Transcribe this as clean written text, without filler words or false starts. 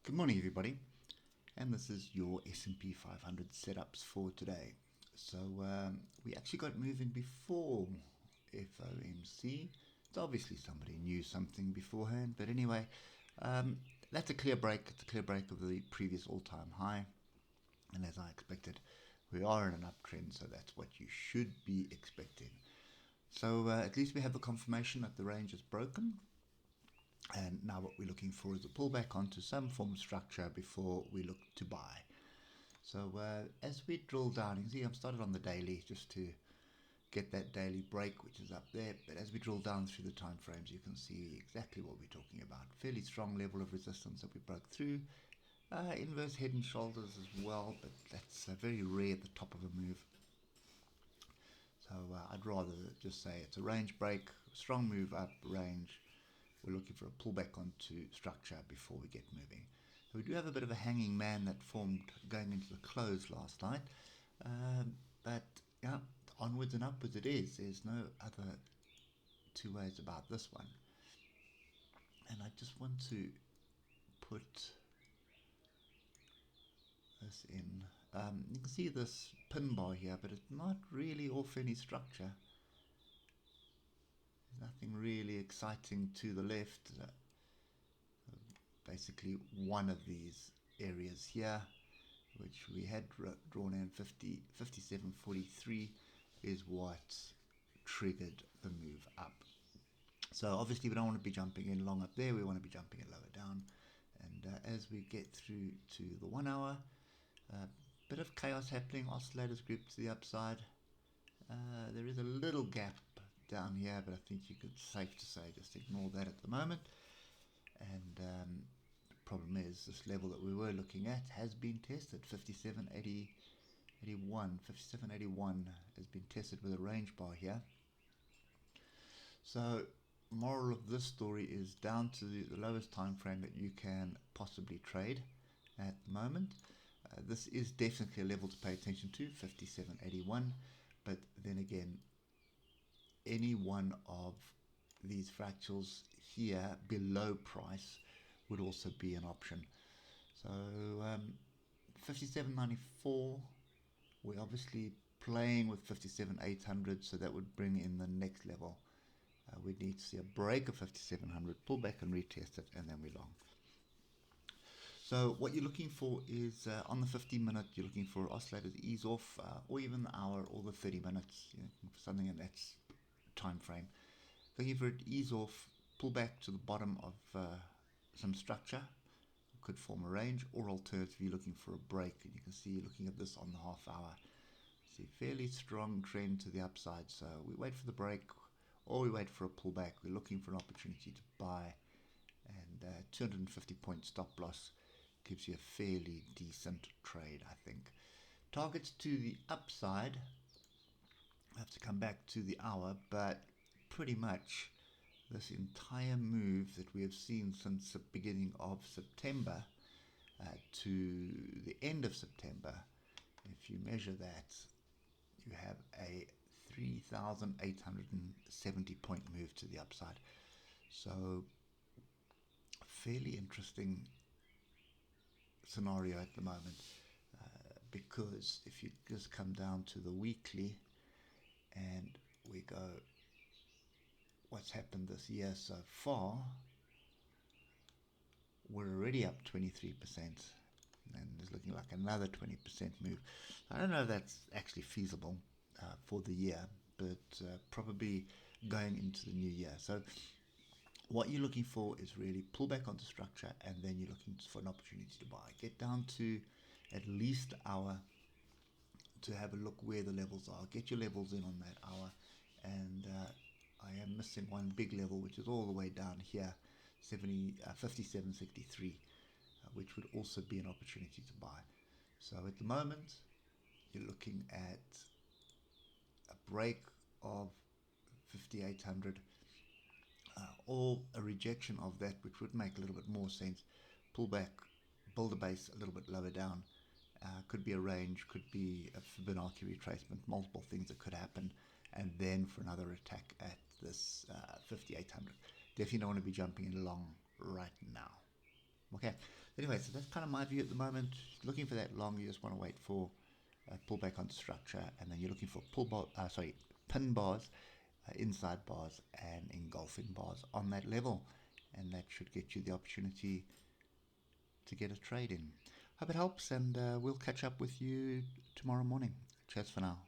Good morning, everybody, and this is your S&P 500 setups for today. So we actually got moving before FOMC. It's obviously somebody knew something beforehand, but anyway, that's a clear break. It's a clear break of the previous all-time high, and as I expected, we are in an uptrend, so that's what you should be expecting. So at least we have the confirmation that the range is broken. And now what we're looking for is a pullback onto some form of structure before we look to buy. So as we drill down, you can see I've started on the daily just to get that daily break, which is up there. But as we drill down through the time frames, you can see exactly what we're talking about. Fairly strong level of resistance that we broke through. Inverse head and shoulders as well, but that's very rare at the top of a move. So I'd rather just say it's a range break, strong move up, range. We're looking for a pullback onto structure before we get moving. So we do have a bit of a hanging man that formed going into the close last night. But yeah, onwards and upwards it is. There's no other two ways about this one. And I just want to put this in. You can see this pin bar here, but it's not really off any structure. Nothing really exciting to the left. Basically one of these areas here, which we had drawn in 57.43, is what triggered the move up. So obviously we don't want to be jumping in long up there, we want to be jumping in lower down. And as we get through to the 1 hour, bit of chaos happening, oscillators grouped to the upside. There is a little gap down here, but I think it's safe to say just ignore that at the moment. And the problem is this level that we were looking at has been tested. 57.81 has been tested with a range bar here. So moral of this story is down to the lowest time frame that you can possibly trade at the moment. This is definitely a level to pay attention to, 57.81, but then again, any one of these fractals here below price would also be an option. So 57.94, we're obviously playing with 57.800, so that would bring in the next level. We need to see a break of 5700, pull back and retest it, and then we're long. So what you're looking for is on the 15-minute, you're looking for oscillators ease off, or even the hour or the 30 minutes, for something in that time frame. Looking for it ease off, pull back to the bottom of some structure, could form a range, or alternatively you're looking for a break, and you can see looking at this on the half hour, see fairly strong trend to the upside. So we wait for the break or we wait for a pullback. We're looking for an opportunity to buy, and 250 point stop loss gives you a fairly decent trade, I think. Targets to the upside, I have to come back to the hour, but pretty much this entire move that we have seen since the beginning of September to the end of September, if you measure that, you have a 3,870 point move to the upside. So fairly interesting scenario at the moment, because if you just come down to the weekly and we go what's happened this year so far, we're already up 23%, and it's looking like another 20% move. I don't know if that's actually feasible for the year, but probably going into the new year. So what you're looking for is really pull back onto structure, and then you're looking for an opportunity to buy. Get down to at least an hour to have a look where the levels are. Get your levels in on that hour, and I am missing one big level, which is all the way down here, 57.63, which would also be an opportunity to buy. So at the moment, you're looking at a break of 5,800, or a rejection of that, which would make a little bit more sense. Pull back, build a base a little bit lower down. Could be a range, could be a Fibonacci retracement, multiple things that could happen, and then for another attack at this 5,800. Definitely don't want to be jumping in long right now. Okay, Anyway, so that's kind of my view at the moment. Looking for that long, you just want to wait for a pullback on structure, and then you're looking for pin bars, inside bars, and engulfing bars on that level, and that should get you the opportunity to get a trade in. Hope it helps, and we'll catch up with you tomorrow morning. Cheers for now.